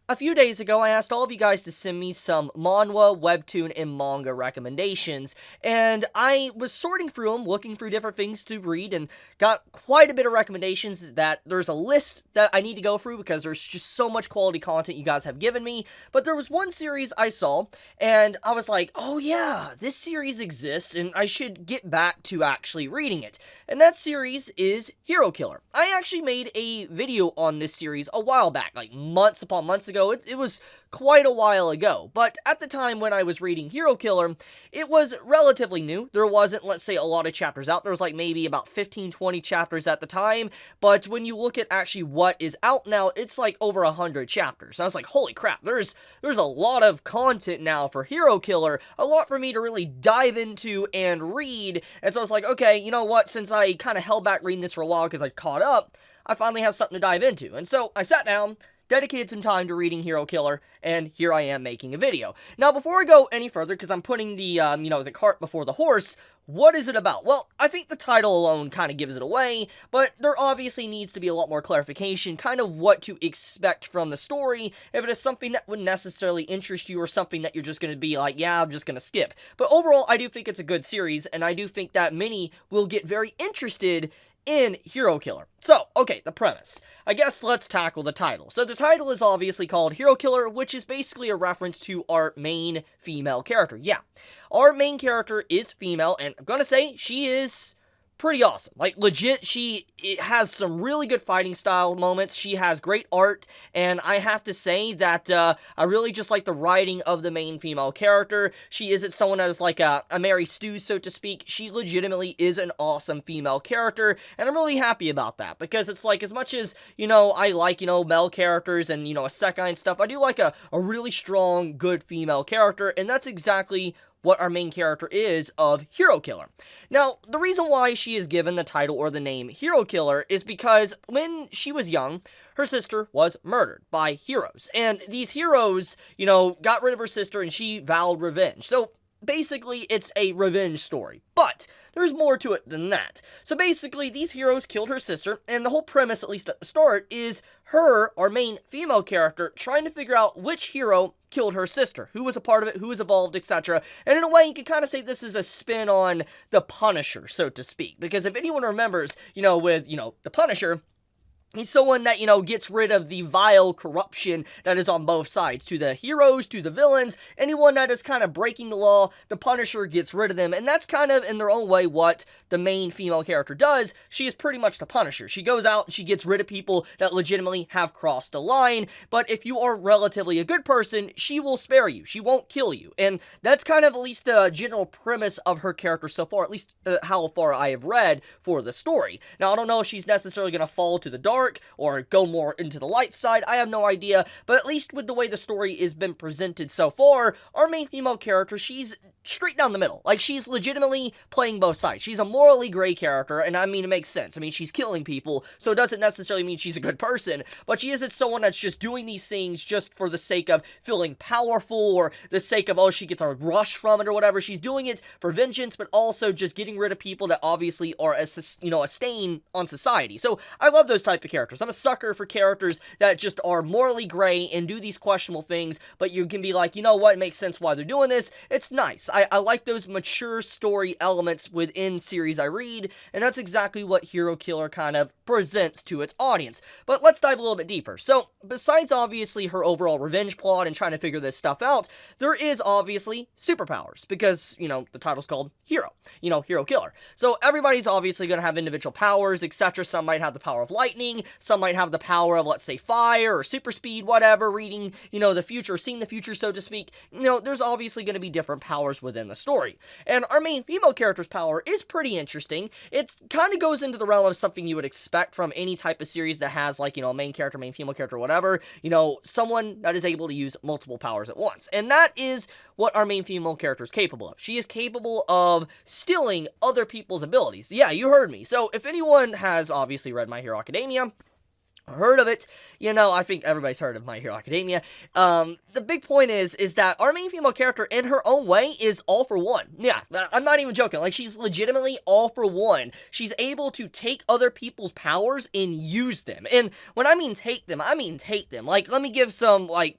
A few days ago, I asked all of you guys to send me some manhwa, webtoon, and manga recommendations, and I was sorting through them, looking through different things to read, and got quite a bit of recommendations that there's a list that I need to go through because there's just so much quality content you guys have given me, but there was one series I saw, and I was like, oh yeah, this series exists, and I should get back to actually reading it, and that series is Hero Killer. I actually made a video on this series a while back, like months upon months ago. It was quite a while ago, but at the time when I was reading Hero Killer, it was relatively new. There wasn't, let's say, a lot of chapters out. There was like maybe about 15, 20 chapters at the time, but when you look at actually what is out now, it's like over 100 chapters. I was like, holy crap, there's a lot of content now for Hero Killer, a lot for me to really dive into and read, and so I was like, okay, you know what, since I kind of held back reading this for a while because I caught up, I finally have something to dive into, and so I sat down, dedicated some time to reading Hero Killer, and here I am making a video. Now, before I go any further, because I'm putting the, the cart before the horse, what is it about? Well, I think the title alone kind of gives it away, but there obviously needs to be a lot more clarification, kind of what to expect from the story, if it is something that would necessarily interest you, or something that you're just going to be like, yeah, I'm just going to skip. But overall, I do think it's a good series, and I do think that many will get very interested in Hero Killer. So, okay, the premise. I guess let's tackle the title. So the title is obviously called Hero Killer, which is basically a reference to our main female character. Yeah, our main character is female, and I'm gonna say she is pretty awesome. Like, legit, it has some really good fighting style moments. She has great art, and I have to say that I really just like the writing of the main female character. She isn't someone that is like a Mary Stu, so to speak. She legitimately is an awesome female character, and I'm really happy about that, because it's like, as much as, I like, male characters and, isekai and stuff, I do like a really strong, good female character, and that's exactly what our main character is of Hero Killer. Now, the reason why she is given the title or the name Hero Killer is because when she was young, her sister was murdered by heroes. And these heroes, got rid of her sister, and she vowed revenge. So basically, it's a revenge story. But there's more to it than that. So basically, these heroes killed her sister, and the whole premise, at least at the start, is her, our main female character, trying to figure out which hero killed her sister, who was a part of it, who was involved, etc. And in a way, you could kind of say this is a spin on the Punisher, so to speak. Because if anyone remembers, with, the Punisher, he's someone that, gets rid of the vile corruption that is on both sides. To the heroes, to the villains, anyone that is kind of breaking the law, the Punisher gets rid of them. And that's kind of, in their own way, what the main female character does. She is pretty much the Punisher. She goes out and she gets rid of people that legitimately have crossed a line. But if you are relatively a good person, she will spare you. She won't kill you. And that's kind of at least the general premise of her character so far, at least how far I have read for the story. Now, I don't know if she's necessarily going to fall to the dark or go more into the light side. I have no idea, but at least with the way the story has been presented so far, our main female character, she's straight down the middle. Like, she's legitimately playing both sides. She's a morally gray character, and I mean, it makes sense. I mean, she's killing people, so it doesn't necessarily mean she's a good person, but she isn't someone that's just doing these things just for the sake of feeling powerful, or the sake of, oh, she gets a rush from it or whatever. She's doing it for vengeance, but also just getting rid of people that obviously are a stain on society. So I love those type of characters. I'm a sucker for characters that just are morally gray and do these questionable things, but you can be like, you know what, it makes sense why they're doing this. It's nice. I like those mature story elements within series I read, and that's exactly what Hero Killer kind of presents to its audience. But let's dive a little bit deeper. So, besides obviously her overall revenge plot and trying to figure this stuff out, there is obviously superpowers, because, the title's called Hero, Hero Killer. So everybody's obviously going to have individual powers, etc. Some might have the power of lightning, some might have the power of, let's say, fire, or super speed, whatever, reading, the future, seeing the future, so to speak. There's obviously going to be different powers within the story. And our main female character's power is pretty interesting. It kind of goes into the realm of something you would expect from any type of series that has, like, a main character, main female character, whatever, someone that is able to use multiple powers at once. And that is what our main female character is capable of. She is capable of stealing other people's abilities. Yeah, you heard me. So if anyone has obviously read My Hero Academia, heard of it. I think everybody's heard of My Hero Academia. The big point is that our main female character, in her own way, is all for one. Yeah, I'm not even joking. Like, she's legitimately all for one. She's able to take other people's powers and use them. And when I mean take them, I mean take them. Like, let me give some, like,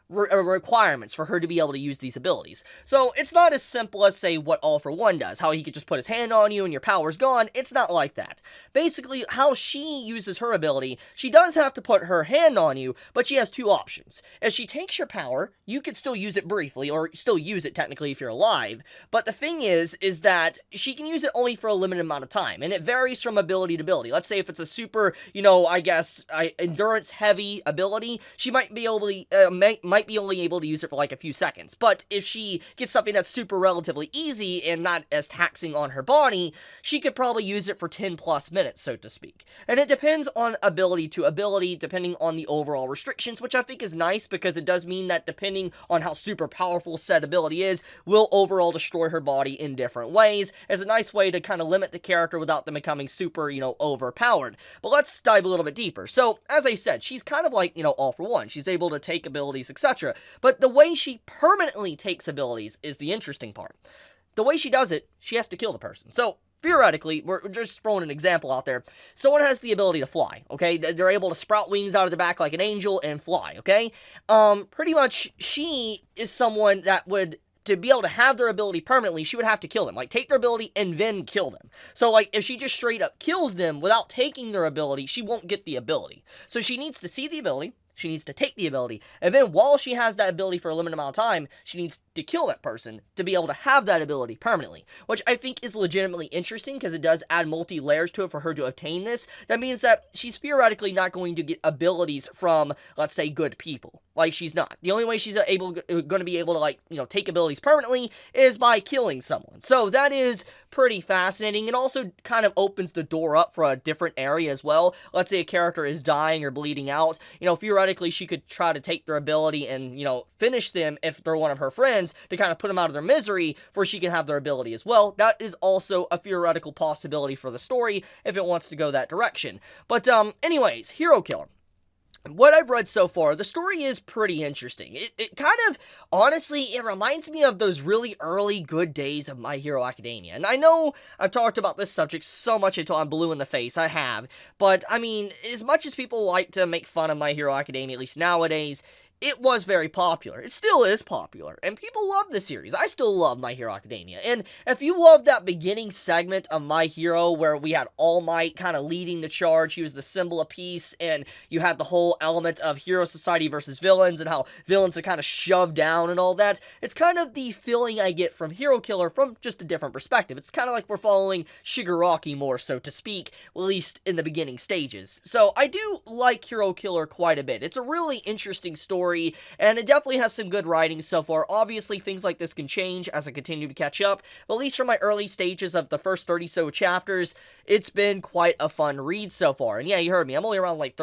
requirements for her to be able to use these abilities. So it's not as simple as, say, what All for One does, how he could just put his hand on you and your power's gone. It's not like that. Basically, how she uses her ability, she does have to put her hand on you, but she has two options. If she takes your power, you could still use it briefly, or still use it technically if you're alive, but the thing is that she can use it only for a limited amount of time, and it varies from ability to ability. Let's say if it's a super, endurance heavy ability, she might be able to, might be only able to use it for like a few seconds. But if she gets something that's super relatively easy and not as taxing on her body, she could probably use it for 10 plus minutes, so to speak. And it depends on ability to ability, depending on the overall restrictions, which I think is nice because it does mean that depending on how super powerful said ability is, will overall destroy her body in different ways. It's a nice way to kind of limit the character without them becoming super, overpowered. But let's dive a little bit deeper. So, as I said, she's kind of like, all for one. She's able to take abilities, etc. But the way she permanently takes abilities is the interesting part. The way she does it, she has to kill the person. So, theoretically, we're just throwing an example out there. Someone has the ability to fly, okay? They're able to sprout wings out of their back like an angel and fly, okay? Pretty much, she is someone that would, to be able to have their ability permanently, she would have to kill them. Like, take their ability and then kill them. So, like, if she just straight up kills them without taking their ability, she won't get the ability. So she needs to see the ability, she needs to take the ability, and then while she has that ability for a limited amount of time, she needs to kill that person to be able to have that ability permanently, which I think is legitimately interesting because it does add multi-layers to it for her to obtain this. That means that she's theoretically not going to get abilities from, let's say, good people. Like, she's not. The only way she's going to be able to, take abilities permanently is by killing someone. So that is pretty fascinating. It also kind of opens the door up for a different area as well. Let's say a character is dying or bleeding out. Theoretically, she could try to take their ability and, finish them if they're one of her friends to kind of put them out of their misery for she can have their ability as well. That is also a theoretical possibility for the story if it wants to go that direction. But, anyways, Hero Killer. What I've read so far, the story is pretty interesting. It kind of, honestly, it reminds me of those really early good days of My Hero Academia. And I know I've talked about this subject so much until I'm blue in the face, I have. But, I mean, as much as people like to make fun of My Hero Academia, at least nowadays, it was very popular. It still is popular, and people love the series. I still love My Hero Academia, and if you love that beginning segment of My Hero where we had All Might kind of leading the charge, he was the symbol of peace, and you had the whole element of hero society versus villains, and how villains are kind of shoved down and all that, it's kind of the feeling I get from Hero Killer from just a different perspective. It's kind of like we're following Shigaraki more, so to speak, at least in the beginning stages. So I do like Hero Killer quite a bit. It's a really interesting story, and it definitely has some good writing so far. Obviously, things like this can change as I continue to catch up, but at least from my early stages of the first 30-so chapters, it's been quite a fun read so far. And yeah, you heard me, I'm only around like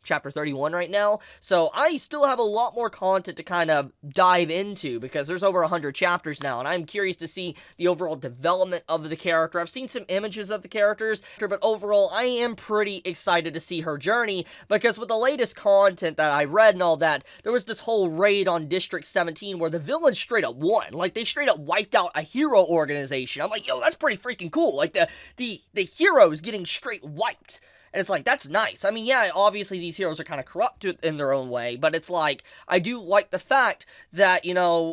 chapter 31 right now, so I still have a lot more content to kind of dive into, because there's over 100 chapters now, and I'm curious to see the overall development of the character. I've seen some images of the characters, but overall, I am pretty excited to see her journey, because with the latest content that I read and all that, there was this whole raid on District 17 where the villains straight up won. Like, they straight up wiped out a hero organization. I'm like, yo, that's pretty freaking cool. Like, the heroes getting straight wiped. And it's like, that's nice. I mean, yeah, obviously these heroes are kind of corrupt in their own way, but it's like, I do like the fact that,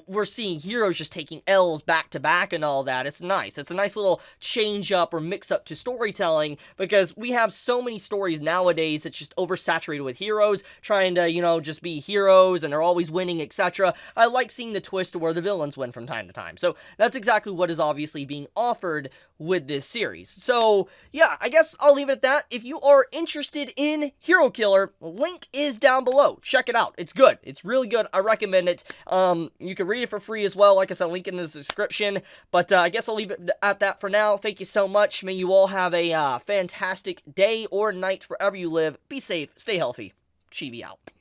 we're seeing heroes just taking L's back to back and all that. It's nice. It's a nice little change up or mix up to storytelling, because we have so many stories nowadays that's just oversaturated with heroes trying to, just be heroes and they're always winning, etc. I like seeing the twist where the villains win from time to time. So that's exactly what is obviously being offered with this series. So yeah, I guess I'll leave it at that. If you are interested in Hero Killer, link is down below. Check it out. It's good. It's really good. I recommend it. You can read it for free as well. Like I said, link in the description. But I guess I'll leave it at that for now. Thank you so much. May you all have a fantastic day or night wherever you live. Be safe. Stay healthy. Chibi out.